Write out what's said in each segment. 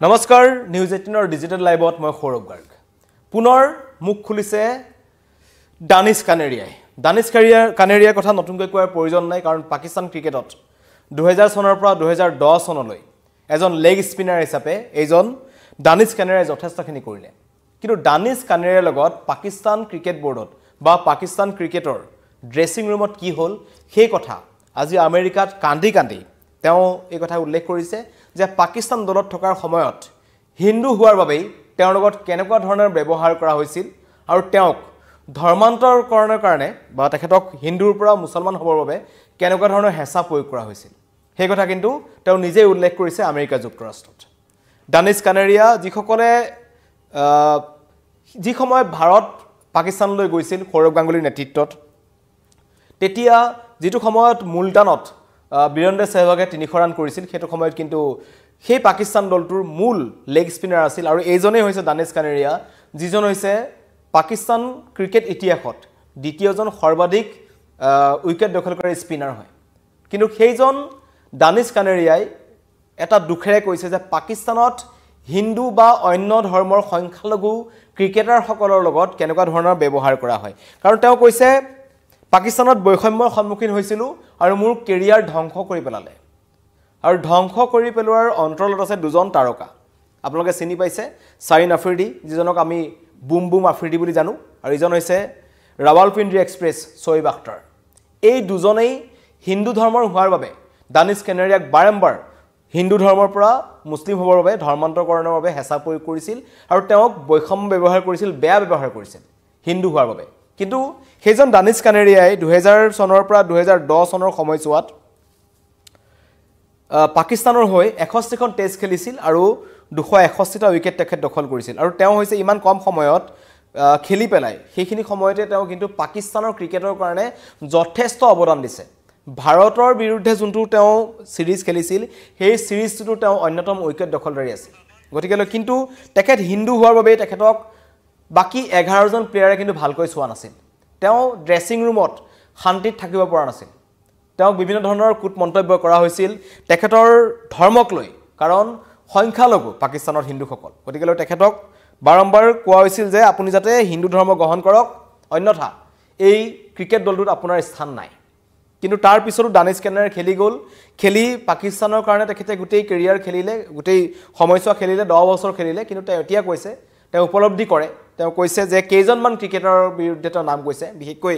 নমস্কাৰ news 18 digital লাইভত মই সৌৰভ গাৰ্গ পুনৰ মুখ খুলিছে দানিছ কানেৰিয়াৰ কথা নতুনকৈ কোৱাৰ প্ৰয়োজন নাই কাৰণ পাকিস্তান ক্ৰিকেটত 2000 চনৰ পৰা 2010 চনলৈ এজন লেগ স্পিনাৰ হিচাপে এইজন দানিছ কানেৰিয়াই যথেষ্টখিনি কৰিলে কিন্তু দানিছ কানেৰিয়াৰ লগত পাকিস্তান ক্ৰিকেট বোৰ্ডত বা পাকিস্তান ক্ৰিকেটৰ ড্ৰেছিং ৰুমত কি হ'ল সেই কথা আজি আমেৰিকাত কান্দি তেওঁ এই কথা উল্লেখ কৰিছে যে পাকিস্তান দলত থকাৰ সময়ত হিন্দু হোৱাৰ বাবে তেওঁৰ লগত কেনেকুৱা ধৰণৰ ব্যৱহাৰ কৰা হৈছিল আৰু তেওঁক ধৰ্মান্তৰকৰণৰ কাৰণে বা তেখেতক হিন্দুৰ পৰা মুছলমান হ'বৰ বাবে কেনেকুৱা ধৰণৰ হেঁচা প্ৰয়োগ কৰা হৈছিল সেই কথা কিন্তু তেওঁ নিজে উল্লেখ কৰিছে আমেৰিকা যুক্তৰাষ্ট্ৰত দানিছ কানেৰিয়া যিসকলে যি সময়ত ভাৰত পাকিস্তানলৈ গৈছিল সৌৰভ গাংগুলীৰ নেতৃত্বত তেতিয়া যিটো সময়ত মুলতানত বীৰেন্দ্ৰ সেহৱাগে 300 ৰান কৰিছিল সেইটো সময়ত কিন্তু সেই পাকিস্তান দলটোৰ মূল লেগ স্পিনাৰ আছিল আৰু এইজনেই হৈছে দানিছ কানেৰিয়া যিজন হৈছে পাকিস্তান ক্ৰিকেট ইতিহাসত দ্বিতীয়জন সৰ্বাধিক উইকেট দখলকাৰী স্পিনাৰ হয় কিন্তু সেইজন দানিছ কানেৰিয়াই এটা দুখেৰে কৈছে যে পাকিস্তানত হিন্দু বা অন্য ধৰ্মৰ সংখ্যালঘু ক্ৰিকেটাৰসকলৰ লগত কেনেকুৱা ধৰণৰ ব্যৱহাৰ কৰা হয় কাৰণ তেওঁ কৈছে পাকিস্তানত বৈষম্যৰ সন্মুখীন হৈছিল আৰু মোৰ কেৰিয়াৰ ধ্বংস কৰি পেলালে আৰু ধ্বংস কৰি পেলোৱাৰ অন্তৰালত আছে দুজন তাৰকা আপোনালোকে চিনি পাইছে শাহিন আফ্ৰিদি যিজনক আমি বুম বুম আফ্ৰিদি বুলি জানো আৰু ইজন হৈছে ৰাৱালপিণ্ডি এক্সপ্ৰেছ শোয়েব আখতাৰ এই দুজনেই হিন্দু ধৰ্মৰ হোৱাৰ বাবে দানিছ কানেৰিয়াক বাৰম্বাৰ হিন্দু ধৰ্মৰ পৰা মুছলিম হ'বৰ বাবে ধৰ্মান্তৰকৰণৰ বাবে হেঁচা প্ৰয়োগ কৰিছিল আৰু তেওঁক বৈষম্য ব্যৱহাৰ কৰিছিল বেয়া ব্যৱহাৰ কৰিছিল হিন্দু হোৱাৰ বাবে কিন্তু সেইজন দানিছ কানেৰিয়াই 2000 চনৰ পৰা 2010 চনৰ সময়ছোৱাত পাকিস্তানৰ হৈ 61খন টেষ্ট খেলিছিল আৰু 261টা উইকেট তেখেত দখল কৰিছিল আৰু তেওঁ হৈছে ইমান কম সময়ত খেলি পেলাই সেইখিনি সময়তে তেওঁ কিন্তু পাকিস্তানৰ ক্ৰিকেটৰ কাৰণে যথেষ্ট অৱদান দিছে ভাৰতৰ বিৰুদ্ধে যোনটো তেওঁ সিৰিজ খেলিছিল সেই সিৰিজটো তেওঁ অন্যতম উইকেট দখলদাৰী আছিল গতিকে কিন্তু তেখেত হিন্দু হোৱাৰ বাবে তেখেতক বাকি 11 জন প্লেয়াৰে কিন্তু ভালকৈ চোৱা নাছিল তেওঁ ড্ৰেছিং ৰুমত শান্তিত থাকিব পৰা নাছিল তেওঁক বিভিন্ন ধৰণৰ কুট মন্তব্য কৰা হৈছিল তেখেতৰ ধৰ্মক লৈ কাৰণ সংখ্যালঘু পাকিস্তানৰ হিন্দুসকল গতিকে তেখেতক বাৰম্বাৰ কোৱা হৈছিল যে আপুনি যাতে হিন্দু ধৰ্ম গ্ৰহণ কৰক অন্যথা এই ক্ৰিকেট দলটোত আপোনাৰ স্থান নাই কিন্তু তাৰ পিছতো দানিছ কানেৰিয়া খেলি গ'ল খেলি পাকিস্তানৰ কাৰণে তেখেতে গোটেই কেৰিয়াৰ খেলিলে গোটেই সময়ছোৱা খেলিলে 10 বছৰ খেলিলে কিন্তু তেওঁ এতিয়া কৈছে তেওঁ উপলব্ধি কৰে তেওঁ কৈছে যে কেইজনমান ক্ৰিকেটাৰৰ বিৰুদ্ধে তেওঁ নাম কৈছে বিশেষকৈ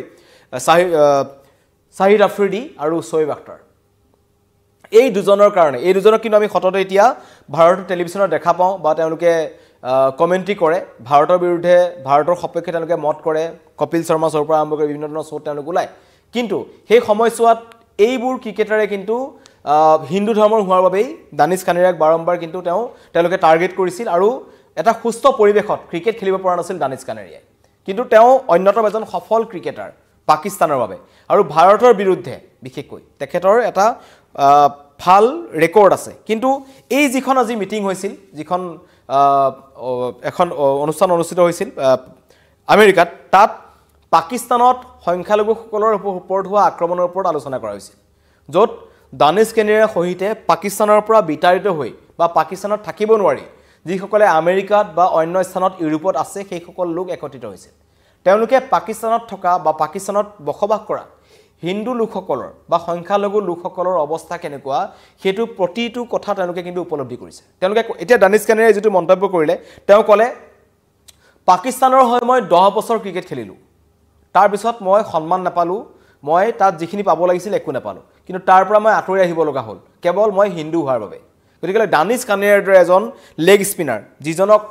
শাহিদ আফ্ৰিদি আৰু শোয়েব আখতাৰ এই দুজনৰ কাৰণে এই দুজনক কিন্তু আমি সততে এতিয়া ভাৰতৰ টেলিভিছনত দেখা পাওঁ বা তেওঁলোকে কমেন্ট্ৰি কৰে ভাৰতৰ বিৰুদ্ধে ভাৰতৰ সপক্ষে তেওঁলোকে মত কৰে কপিল শৰ্মা শ্বৰ পৰা আৰম্ভ কৰি বিভিন্ন ধৰণৰ শ্ব'ত তেওঁলোক ওলায় কিন্তু সেই সময়ছোৱাত এইবোৰ ক্ৰিকেটাৰে কিন্তু হিন্দু ধৰ্মৰ হোৱাৰ বাবেই দানিছ কানেৰিয়াক বাৰম্বাৰ কিন্তু তেওঁলোকে টাৰ্গেট কৰিছিল আৰু এটা সুস্থ পৰিৱেশত ক্ৰিকেট খেলিব পৰা নাছিল দানিছ কানেৰিয়াই কিন্তু তেওঁ অন্যতম এজন সফল ক্ৰিকেটাৰ পাকিস্তানৰ বাবে আৰু ভাৰতৰ বিৰুদ্ধে বিশেষকৈ তেখেতৰ এটা ভাল ৰেকৰ্ড আছে কিন্তু এই যিখন আজি মিটিং হৈছিল যিখন এখন অনুষ্ঠান অনুষ্ঠিত হৈছিল আমেৰিকাত তাত পাকিস্তানত সংখ্যালঘুসকলৰ ওপৰত হোৱা আক্ৰমণৰ ওপৰত আলোচনা কৰা হৈছিল য'ত দানিছ কানেৰিয়াৰ সহিতে পাকিস্তানৰ পৰা বিতাড়িত হৈ বা পাকিস্তানত থাকিব নোৱাৰি যিসকলে আমেৰিকাত বা অন্য স্থানত ইউৰোপত আছে সেই সকল লোক একত্ৰিত হৈছিল তেওঁলোকে পাকিস্তানত থকা বা পাকিস্তানত বসবাস কৰা হিন্দু লোকসকলৰ বা সংখ্যালঘু লোকসকলৰ অৱস্থা কেনেকুৱা হেতু প্ৰতিটো কথা তেওঁলোকে কিন্তু উপলব্ধি কৰিছে তেওঁলোকে এতিয়া দানিছ কানেৰিয়াই যেটো মন্তব্য কৰিলে তেওঁ ক'লে পাকিস্তানৰ হৈ মই 10 বছৰ ক্ৰিকেট খেলিলো তাৰ পিছত মই সন্মান নাপালো মই তাত যিখিনি পাব লাগিছিল একো নাপালো কিন্তু তাৰ পৰা মই আঁতৰি আহিব লগা হ'ল কেৱল মই হিন্দু হোৱাৰ বাবে গতিকে দানিছ কানেৰিয়াৰ দৰে এজন লেগ স্পিনাৰ যিজনক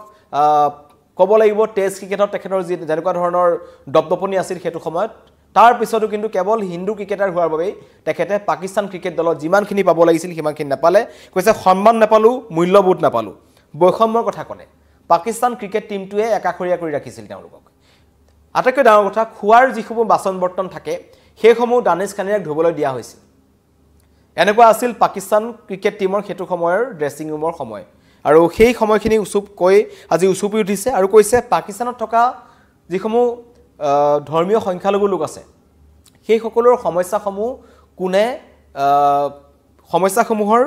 ক'ব লাগিব টেষ্ট ক্ৰিকেটত তেখেতৰ যেনেকুৱা ধৰণৰ দপদপনি আছিল হেতু সময়ত তাৰ পিছতো কিন্তু কেৱল হিন্দু ক্ৰিকেটাৰ হোৱাৰ বাবে তেখেতে পাকিস্তান ক্ৰিকেট দলত যিমানখিনি পাব লাগিছিল সিমানখিনি নাপালে কৈছে সন্মান নাপালো মূল্যবোধ নাপালো বৈষম্যৰ কথা ক'লে পাকিস্তান ক্ৰিকেট টিমটোৱে একাখৰীয়া কৰি ৰাখিছিল তেওঁলোকক আটাইতকৈ ডাঙৰ কথা খোৱাৰ যিসমূহ বাচন বৰ্তন থাকে সেইসমূহ দানিছ কানেৰিয়াক ধুবলৈ দিয়া হৈছিল এনেকুৱা আছিল পাকিস্তান ক্ৰিকেট টিমৰ হেতু সময়ৰ ড্ৰেছিং ৰুমৰ সময় আৰু সেই সময়খিনি আজি উচুপি উঠিছে আৰু কৈছে পাকিস্তানত থকা যিসমূহ ধৰ্মীয় সংখ্যালঘু লোক আছে সেই সকলৰ সমস্যাসমূহ কোনে সমস্যাসমূহৰ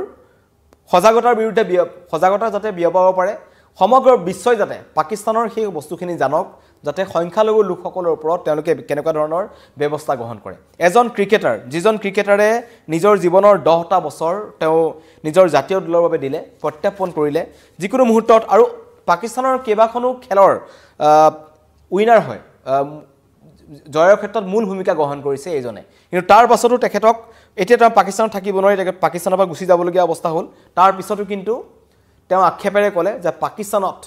সজাগতাৰ বিৰুদ্ধে সজাগতা যাতে বিয়পাব পাৰে সমগ্ৰ বিশ্বই যাতে পাকিস্তানৰ সেই বস্তুখিনি জানক যাতে সংখ্যালঘু লোকসকলৰ ওপৰত তেওঁলোকে কেনেকুৱা ধৰণৰ ব্যৱস্থা গ্ৰহণ কৰে এজন ক্ৰিকেটাৰ যিজন ক্ৰিকেটাৰে নিজৰ জীৱনৰ 10টা বছৰ তেওঁ নিজৰ জাতীয় দলৰ বাবে দিলে প্ৰত্যাপন কৰিলে যিকোনো মুহূৰ্তত আৰু পাকিস্তানৰ কেইবাখনো খেলৰ উইনাৰ হয় জয়ৰ ক্ষেত্ৰত মূল ভূমিকা গ্ৰহণ কৰিছে এইজনে কিন্তু তাৰ পাছতো তেখেতক এতিয়া তেওঁ পাকিস্তানত থাকিব নোৱাৰি তেখেত পাকিস্তানৰ পৰা গুচি যাবলগীয়া অৱস্থা হ'ল তাৰ পিছতো কিন্তু তেওঁ আক্ষেপেৰে ক'লে যে পাকিস্তানত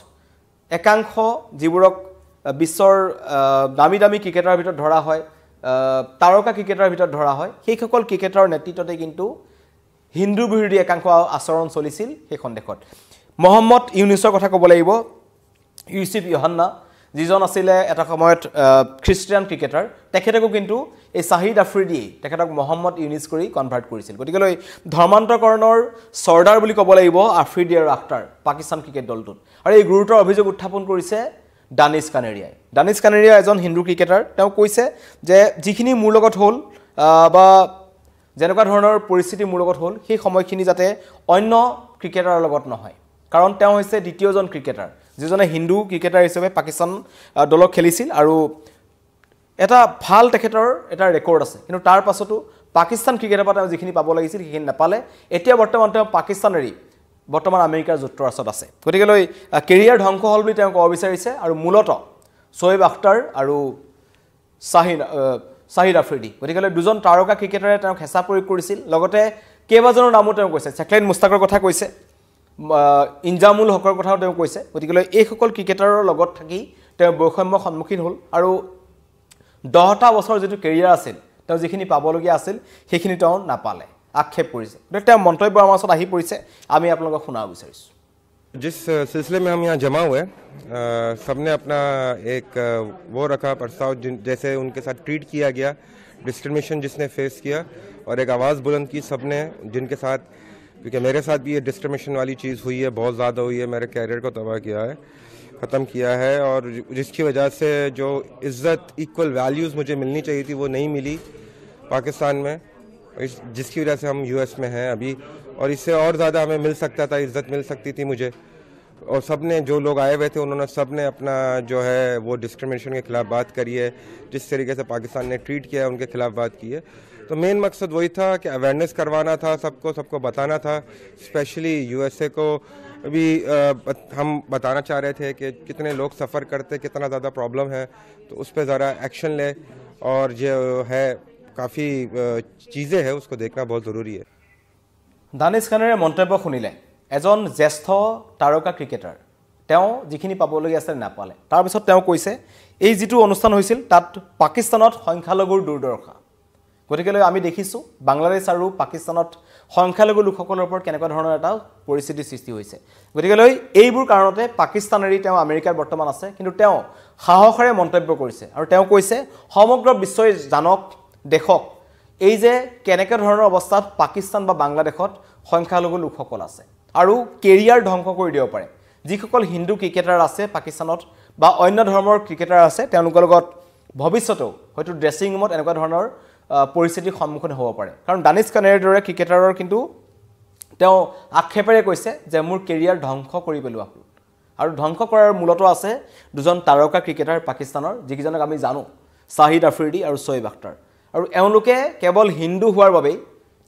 একাংশ যিবোৰক বিশ্বৰ দামী দামী ক্ৰিকেটাৰৰ ভিতৰত ধৰা হয় তাৰকা ক্ৰিকেটাৰৰ ভিতৰত ধৰা হয় সেইসকল ক্ৰিকেটাৰৰ নেতৃত্বতে কিন্তু হিন্দু বিৰোধী একাংশ আচৰণ চলিছিল সেই সন্দেহত মোহাম্মদ ইউনুছৰ কথা ক'ব লাগিব ইউসুফ ইউহান্না যিজন আছিলে এটা সময়ত খ্ৰীষ্টিয়ান ক্ৰিকেটাৰ তেখেতকো কিন্তু এই শাহিদ আফ্ৰিদি তেখেতক মোহাম্মদ ইউনুছ কৰি কনভাৰ্ট কৰিছিল গতিকে ধৰ্মান্তৰকৰণৰ সৰ্দাৰ বুলি ক'ব লাগিব আফ্ৰিদি আৰু আখতাৰ পাকিস্তান ক্ৰিকেট দলটোত আৰু এই গুৰুতৰ অভিযোগ উত্থাপন কৰিছে দানিছ কানেৰিয়া এজন হিন্দু ক্ৰিকেটাৰ তেওঁ কৈছে যে যিখিনি মোৰ লগত হ'ল বা যেনেকুৱা ধৰণৰ পৰিস্থিতি মোৰ লগত হ'ল সেই সময়খিনি যাতে অন্য ক্ৰিকেটাৰৰ লগত নহয় কাৰণ তেওঁ হৈছে দ্বিতীয়জন ক্ৰিকেটাৰ যিজনে হিন্দু ক্ৰিকেটাৰ হিচাপে পাকিস্তান দলক খেলিছিল আৰু এটা ভাল তেখেতৰ এটা ৰেকৰ্ড আছে কিন্তু তাৰ পাছতো পাকিস্তান ক্ৰিকেটাৰ পৰা তেওঁ যিখিনি পাব লাগিছিল সেইখিনি নাপালে এতিয়া বৰ্তমান তেওঁ পাকিস্তান এৰি বৰ্তমান আমেৰিকাৰ যুক্তৰাষ্ট্ৰত আছে গতিকে কেৰিয়াৰ ধ্বংস হ'ল বুলি তেওঁ ক'ব বিচাৰিছে আৰু মূলতঃ শোয়েব আখতাৰ আৰু শাহিদ আফ্ৰিদি গতিকে দুজন তাৰকা ক্ৰিকেটাৰে তেওঁক হেঁচা প্ৰয়োগ কৰিছিল লগতে কেইবাজনৰ নামো তেওঁ কৈছে চেকলেন মুস্তাকৰ কথা কৈছে ইনজামুল হকৰ কথাও তেওঁ কৈছে গতিকে এইসকল ক্ৰিকেটাৰৰ লগত থাকি তেওঁ বৈষম্যৰ সন্মুখীন হ'ল আৰু 10টা বছৰ যিটো কেৰিয়াৰ আছিল তেওঁ যিখিনি পাবলগীয়া আছিল সেইখিনি তেওঁ নাপালে आक्षेप কৰিছে এটা মন্তব্য আমাৰ ওচৰত আহি পৰিছে আমি আপোনালোকক শুনাব বিচাৰিছো जिस सिलसिले में हम यहाँ जमा हुए सबने अपना एक वो रखा प्रस्ताव जैसे उनके साथ ट्रीट किया गया डिस्क्रिमिनेशन जिसने फेस किया और एक आवाज़ बुलंद की सबने जिनके साथ क्योंकि मेरे साथ भी ये डिस्क्रिमिनेशन वाली चीज़ हुई है बहुत ज़्यादा हुई है मेरे कैरियर को तबाह किया है ख़त्म किया है और जिसकी वजह से जो इज़्ज़त इक्वल वैल्यूज़ मुझे मिलनी चाहिए थी वो नहीं मिली पाकिस्तान में जिसकी वजह से हम यूएस में हैं अभी और इससे और ज़्यादा हमें मिल सकता था इज़्ज़त मिल सकती थी मुझे और सब ने जो लोग आए हुए थे उन्होंने सब ने अपना जो है वो डिस्क्रिमिनेशन के ख़िलाफ़ बात करी है जिस तरीके से पाकिस्तान ने ट्रीट किया है उनके ख़िलाफ़ बात की है तो मेन मकसद वही था कि अवेयरनेस करवाना था सबको बताना था स्पेशली यूएसए को भी हम बताना चाह रहे थे कि कितने लोग सफ़र करते कितना ज़्यादा प्रॉब्लम है तो उस पर ज़रा एक्शन ले और जो है काफ़ी चीज़ें हैं उसको देखना बहुत ज़रूरी है दानिश खानेरे मन्तव्य শুনিলে এজন জ্যেষ্ঠ তাৰকা ক্ৰিকেটাৰ তেওঁ যিখিনি পাবলগীয়া আছিল নাপালে তাৰ পিছত তেওঁ কৈছে এই যিটো অনুষ্ঠান হৈছিল তাত পাকিস্তানত সংখ্যালঘুৰ দুৰ্দশা গতিকে আমি দেখিছো বাংলাদেশ আৰু পাকিস্তানত সংখ্যালঘু লোকসকলৰ ওপৰত কেনেকুৱা ধৰণৰ এটা পৰিস্থিতি সৃষ্টি হৈছে গতিকে এইবোৰ কাৰণতে পাকিস্তানেৰি তেওঁ আমেৰিকাৰ বৰ্তমান আছে কিন্তু তেওঁ সাহসৰে মন্তব্য কৰিছে আৰু তেওঁ কৈছে সমগ্ৰ বিশ্বই জানক দেখক এই যে কেনেকৈ ধৰণৰ অৱস্থাত পাকিস্তান বা বাংলাদেশত সংখ্যালঘু লোকসকল আছে আৰু কেৰিয়াৰ ধ্বংস কৰি দিব পাৰে যিসকল হিন্দু ক্ৰিকেটাৰ আছে পাকিস্তানত বা অন্য ধৰ্মৰ ক্ৰিকেটাৰ আছে তেওঁলোকৰ লগত ভৱিষ্যতেও হয়তো ড্ৰেছিং ৰুমত এনেকুৱা ধৰণৰ পৰিস্থিতিৰ সন্মুখীন হ'ব পাৰে কাৰণ দানিছ কানেৰিৰ দৰে ক্ৰিকেটাৰৰ কিন্তু তেওঁ আক্ষেপেৰে কৈছে যে মোৰ কেৰিয়াৰ ধ্বংস কৰি পেলোৱা হ'ল আৰু ধ্বংস কৰাৰ মূলতো আছে দুজন তাৰকা ক্ৰিকেটাৰ পাকিস্তানৰ যিকেইজনক আমি জানো শাহিদ আফ্ৰিদি আৰু শোয়েব আখতাৰ আৰু এওঁলোকে কেৱল হিন্দু হোৱাৰ বাবে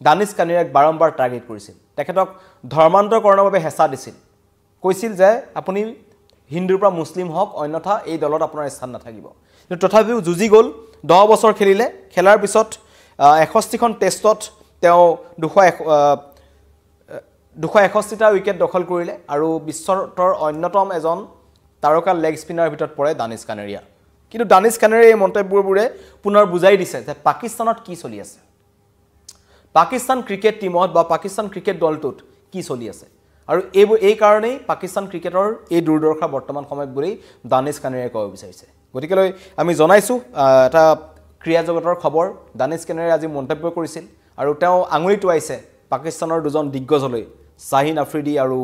দানিছ কানেৰিয়াক বাৰম্বাৰ টাৰ্গেট কৰিছিল তেখেতক ধৰ্মান্তৰকৰণৰ বাবে হেঁচা দিছিল কৈছিল যে আপুনি হিন্দুৰ পৰা মুছলিম হওক অন্যথা এই দলত আপোনাৰ স্থান নাথাকিব কিন্তু তথাপিও যুঁজি গ'ল 10 বছৰ খেলিলে খেলাৰ পিছত 61খন টেষ্টত তেওঁ 261টা উইকেট দখল কৰিলে আৰু বিশ্বৰ অন্যতম এজন তাৰকা লেগ স্পিনাৰৰ ভিতৰত পৰে দানিছ কানেৰিয়া কিন্তু দানিছ কানেৰিয়াৰ এই মন্তব্যবোৰে পুনৰ বুজাই দিছে যে পাকিস্তানত কি চলি আছে পাকিস্তান ক্ৰিকেট টিমত বা পাকিস্তান ক্ৰিকেট দলটোত কি চলি আছে আৰু এই কাৰণেই পাকিস্তান ক্ৰিকেটৰ এই দুৰ্দশা বৰ্তমান সময়ত বুলি দানিছ কানেৰিয়াই ক'ব বিচাৰিছে গতিকে আমি জনাইছো এটা ক্ৰীড়া জগতৰ খবৰ দানিছ কানেৰিয়াই আজি মন্তব্য কৰিছিল আৰু তেওঁ আঙুলি টুৱাইছে পাকিস্তানৰ দুজন দিগ্গজলৈ শাহিন আফ্ৰিদি আৰু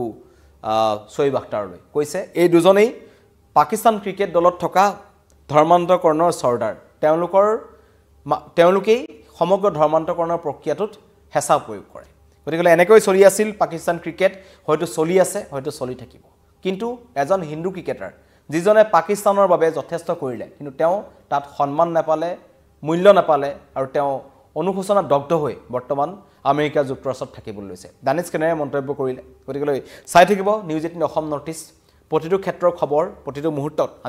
শোয়েব আখতাৰলৈ কৈছে এই দুজনেই পাকিস্তান ক্ৰিকেট দলত থকা ধৰ্মান্তৰকৰণৰ সৰ্দাৰ তেওঁলোকেই সমগ্ৰ ধৰ্মান্তৰকৰণৰ প্ৰক্ৰিয়াটোত হেঁচা প্ৰয়োগ কৰে গতিকে এনেকৈ চলি আছিল পাকিস্তান ক্ৰিকেট হয়তো চলি আছে হয়তো চলি থাকিব কিন্তু এজন হিন্দু ক্ৰিকেটাৰ যিজনে পাকিস্তানৰ বাবে যথেষ্ট কৰিলে কিন্তু তেওঁ তাত সন্মান নাপালে মূল্য নাপালে আৰু তেওঁ অনুশোচনা দগ্ধ হৈ বৰ্তমান আমেৰিকা যুক্তৰাষ্ট্ৰত থাকিবলৈ লৈছে দানিছ কেনেৰে মন্তব্য কৰিলে গতিকে চাই থাকিব নিউজ 18 অসম নৰ্থ ইষ্ট প্ৰতিটো ক্ষেত্ৰৰ খবৰ প্ৰতিটো মুহূৰ্তত